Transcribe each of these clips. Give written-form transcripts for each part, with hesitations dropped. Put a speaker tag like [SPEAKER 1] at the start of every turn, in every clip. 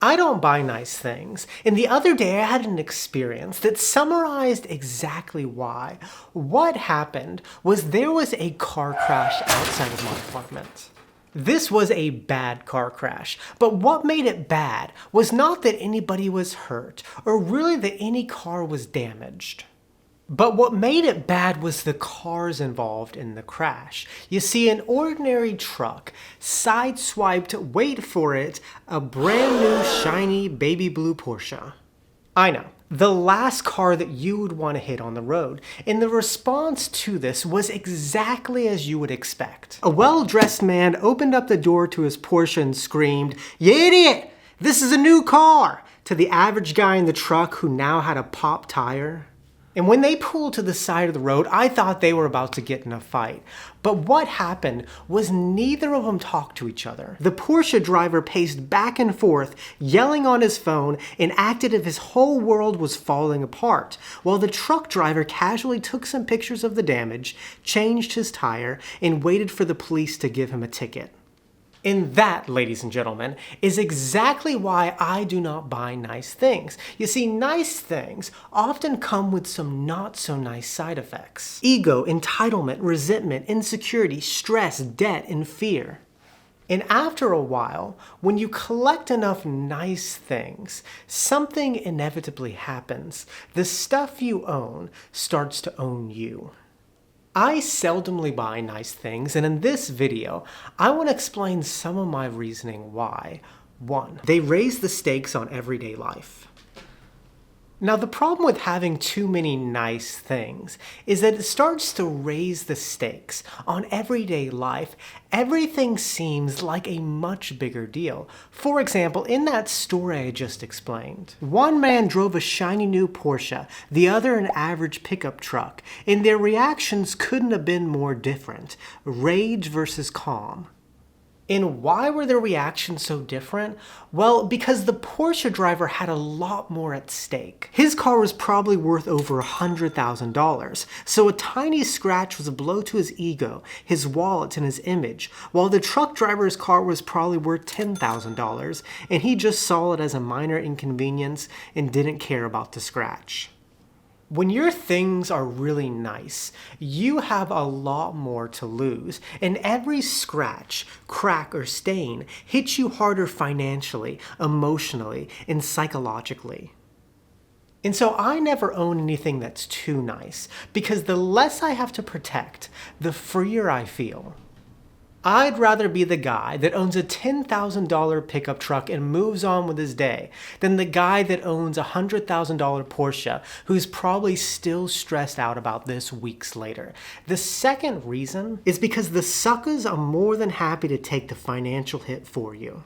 [SPEAKER 1] I don't buy nice things, and the other day I had an experience that summarized exactly why. What happened was there was a car crash outside of my apartment. This was a bad car crash, but what made it bad was not that anybody was hurt, or really that any car was damaged. But what made it bad was the cars involved in the crash. You see, an ordinary truck sideswiped, wait for it, a brand new shiny baby blue Porsche. I know, the last car that you would want to hit on the road. And the response to this was exactly as you would expect. A well-dressed man opened up the door to his Porsche and screamed, "You idiot! This is a new car!" to the average guy in the truck who now had a pop tire. And when they pulled to the side of the road, I thought they were about to get in a fight. But what happened was neither of them talked to each other. The Porsche driver paced back and forth, yelling on his phone, and acted as if his whole world was falling apart, while the truck driver casually took some pictures of the damage, changed his tire, and waited for the police to give him a ticket. And that, ladies and gentlemen, is exactly why I do not buy nice things. You see, nice things often come with some not so nice side effects. Ego, entitlement, resentment, insecurity, stress, debt, and fear. And after a while, when you collect enough nice things, something inevitably happens. The stuff you own starts to own you. I seldomly buy nice things, and in this video, I want to explain some of my reasoning why. 1. They raise the stakes on everyday life. Now, the problem with having too many nice things is that it starts to raise the stakes on everyday life. Everything seems like a much bigger deal. For example, in that story I just explained, one man drove a shiny new Porsche, the other an average pickup truck, and their reactions couldn't have been more different. Rage versus calm. And why were their reactions so different? Well, because the Porsche driver had a lot more at stake. His car was probably worth over $100,000, so a tiny scratch was a blow to his ego, his wallet, and his image, while the truck driver's car was probably worth $10,000, and he just saw it as a minor inconvenience and didn't care about the scratch. When your things are really nice, you have a lot more to lose, and every scratch, crack, or stain hits you harder financially, emotionally, and psychologically. And so I never own anything that's too nice, because the less I have to protect, the freer I feel. I'd rather be the guy that owns a $10,000 pickup truck and moves on with his day than the guy that owns a $100,000 Porsche who's probably still stressed out about this weeks later. The second reason is because the suckers are more than happy to take the financial hit for you.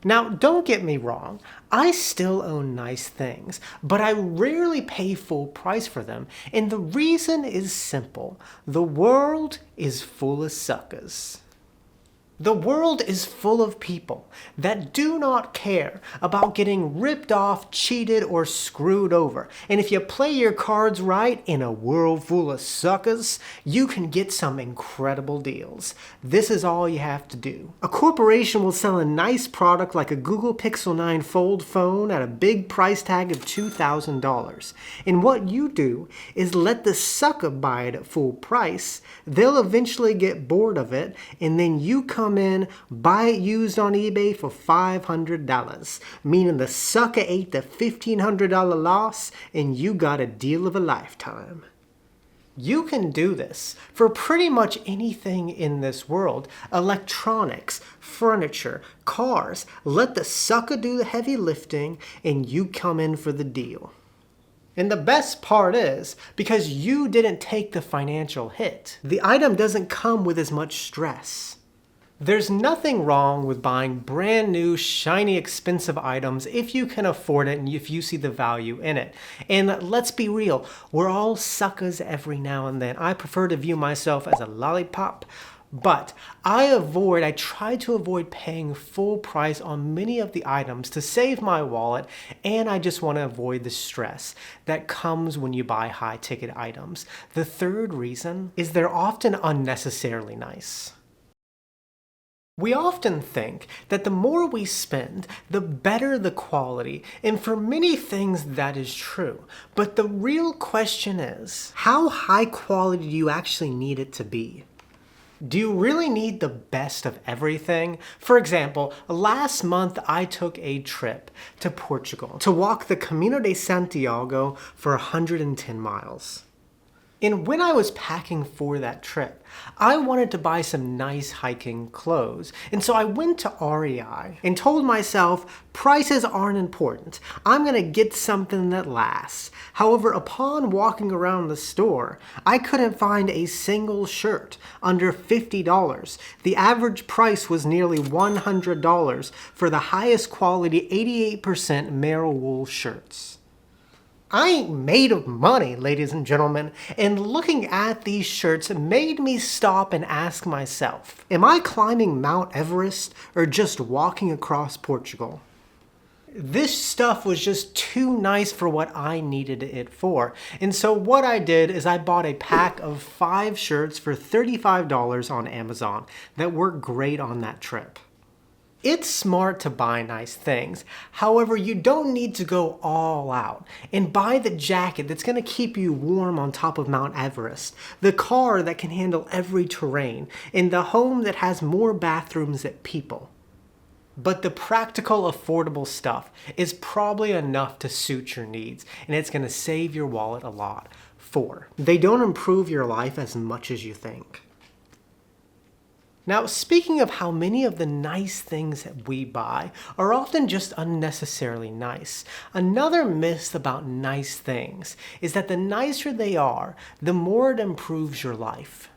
[SPEAKER 1] Now, don't get me wrong, I still own nice things, but I rarely pay full price for them, and the reason is simple. The world is full of suckers. The world is full of people that do not care about getting ripped off, cheated, or screwed over. And if you play your cards right in a world full of suckers, you can get some incredible deals. This is all you have to do. A corporation will sell a nice product like a Google Pixel 9 Fold phone at a big price tag of $2,000. And what you do is let the sucker buy it at full price. They'll eventually get bored of it, and then you come in, buy it used on eBay for $500, meaning the sucker ate the $1,500 loss and you got a deal of a lifetime. You can do this for pretty much anything in this world. Electronics, furniture, cars. Let the sucker do the heavy lifting and you come in for the deal. And the best part is, because you didn't take the financial hit, the item doesn't come with as much stress. There's nothing wrong with buying brand new, shiny, expensive items if you can afford it and if you see the value in it. And let's be real, we're all suckers every now and then. I prefer to view myself as a lollipop, but I try to avoid paying full price on many of the items to save my wallet, and I just want to avoid the stress that comes when you buy high-ticket items. The third reason is they're often unnecessarily nice. We often think that the more we spend, the better the quality, and for many things that is true. But the real question is, how high quality do you actually need it to be? Do you really need the best of everything? For example, last month I took a trip to Portugal to walk the Camino de Santiago for 110 miles. And when I was packing for that trip, I wanted to buy some nice hiking clothes. And so I went to REI and told myself, prices aren't important. I'm gonna get something that lasts. However, upon walking around the store, I couldn't find a single shirt under $50. The average price was nearly $100 for the highest quality 88% Merrill wool shirts. I ain't made of money, ladies and gentlemen, and looking at these shirts made me stop and ask myself, am I climbing Mount Everest or just walking across Portugal? This stuff was just too nice for what I needed it for. And so what I did is I bought a pack of 5 shirts for $35 on Amazon that worked great on that trip. It's smart to buy nice things. However, you don't need to go all out and buy the jacket that's going to keep you warm on top of Mount Everest, the car that can handle every terrain, and the home that has more bathrooms than people. But the practical, affordable stuff is probably enough to suit your needs, and it's going to save your wallet a lot. 4, they don't improve your life as much as you think. Now, speaking of how many of the nice things that we buy are often just unnecessarily nice, another myth about nice things is that the nicer they are, the more it improves your life.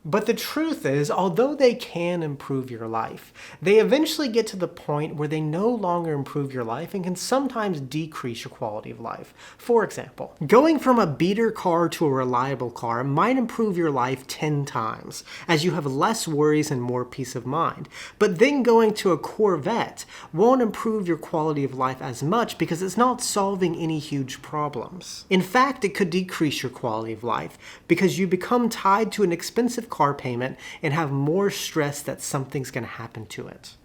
[SPEAKER 1] But the truth is, although they can improve your life, they eventually get to the point where they no longer improve your life and can sometimes decrease your quality of life. For example, going from a beater car to a reliable car might improve your life 10 times, as you have less worries and more peace of mind. But then going to a Corvette won't improve your quality of life as much because it's not solving any huge problems. In fact, it could decrease your quality of life because you become tied to an expensive car payment and have more stress that something's going to happen to it.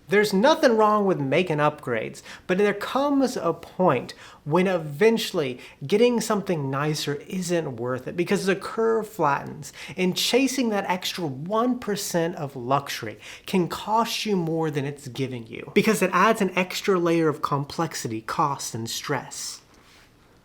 [SPEAKER 1] There's nothing wrong with making upgrades, but there comes a point when eventually getting something nicer isn't worth it because the curve flattens and chasing that extra 1% of luxury can cost you more than it's giving you because it adds an extra layer of complexity, cost, and stress.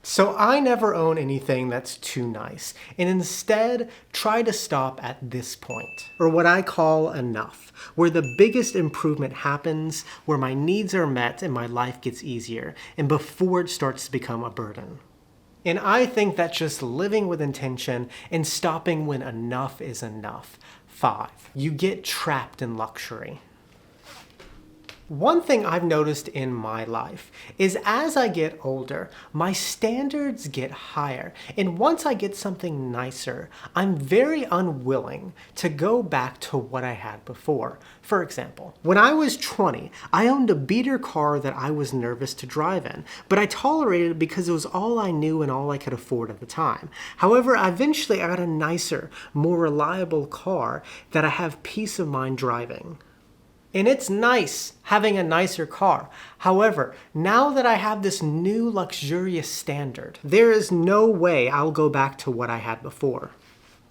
[SPEAKER 1] So I never own anything that's too nice, and instead try to stop at this point, or what I call enough, where the biggest improvement happens, where my needs are met and my life gets easier, and before it starts to become a burden. And I think that's just living with intention and stopping when enough is enough. 5, you get trapped in luxury. One thing I've noticed in my life is as I get older, my standards get higher. And once I get something nicer, I'm very unwilling to go back to what I had before. For example, when I was 20, I owned a beater car that I was nervous to drive in, but I tolerated it because it was all I knew and all I could afford at the time. However, eventually I got a nicer, more reliable car that I have peace of mind driving. And it's nice having a nicer car. However, now that I have this new luxurious standard, there is no way I'll go back to what I had before.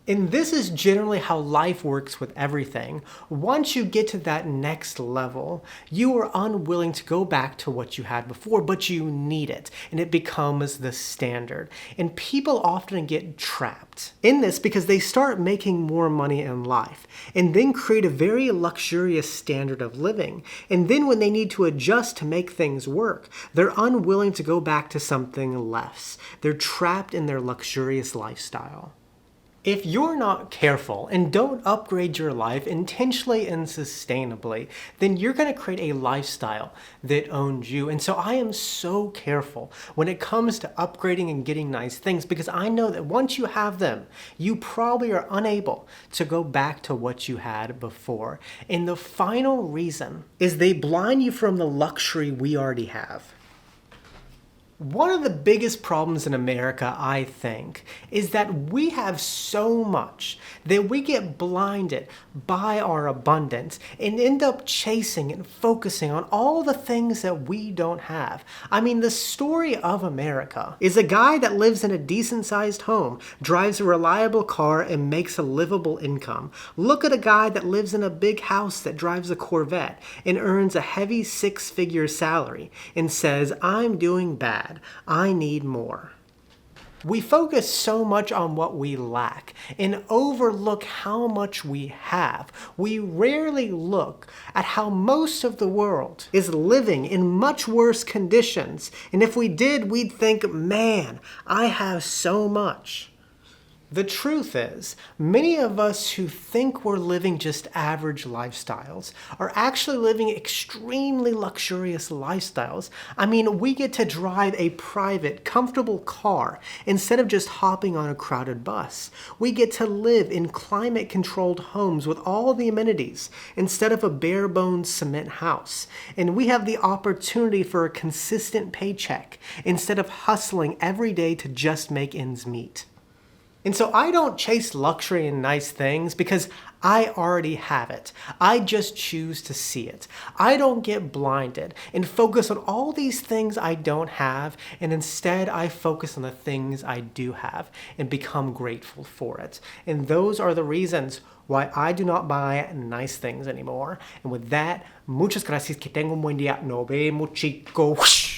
[SPEAKER 1] And this is generally how life works with everything. Once you get to that next level, you are unwilling to go back to what you had before, but you need it, and it becomes the standard. And people often get trapped in this because they start making more money in life, and then create a very luxurious standard of living. And then when they need to adjust to make things work, they're unwilling to go back to something less. They're trapped in their luxurious lifestyle. If you're not careful and don't upgrade your life intentionally and sustainably, then you're going to create a lifestyle that owns you. And so I am so careful when it comes to upgrading and getting nice things because I know that once you have them, you probably are unable to go back to what you had before. And the final reason is they blind you from the luxury we already have. One of the biggest problems in America, I think, is that we have so much that we get blinded by our abundance and end up chasing and focusing on all the things that we don't have. I mean, the story of America is a guy that lives in a decent-sized home, drives a reliable car, and makes a livable income. Look at a guy that lives in a big house that drives a Corvette and earns a heavy six-figure salary and says, "I'm doing bad. I need more." We focus so much on what we lack and overlook how much we have. We rarely look at how most of the world is living in much worse conditions. And if we did, we'd think, man, I have so much. The truth is, many of us who think we're living just average lifestyles are actually living extremely luxurious lifestyles. I mean, we get to drive a private, comfortable car instead of just hopping on a crowded bus. We get to live in climate-controlled homes with all the amenities instead of a bare-bones cement house. And we have the opportunity for a consistent paycheck instead of hustling every day to just make ends meet. And so I don't chase luxury and nice things because I already have it. I just choose to see it. I don't get blinded and focus on all these things I don't have, and instead I focus on the things I do have and become grateful for it. And those are the reasons why I do not buy nice things anymore. And with that, muchas gracias, que tengan un buen día. Nos vemos, chicos.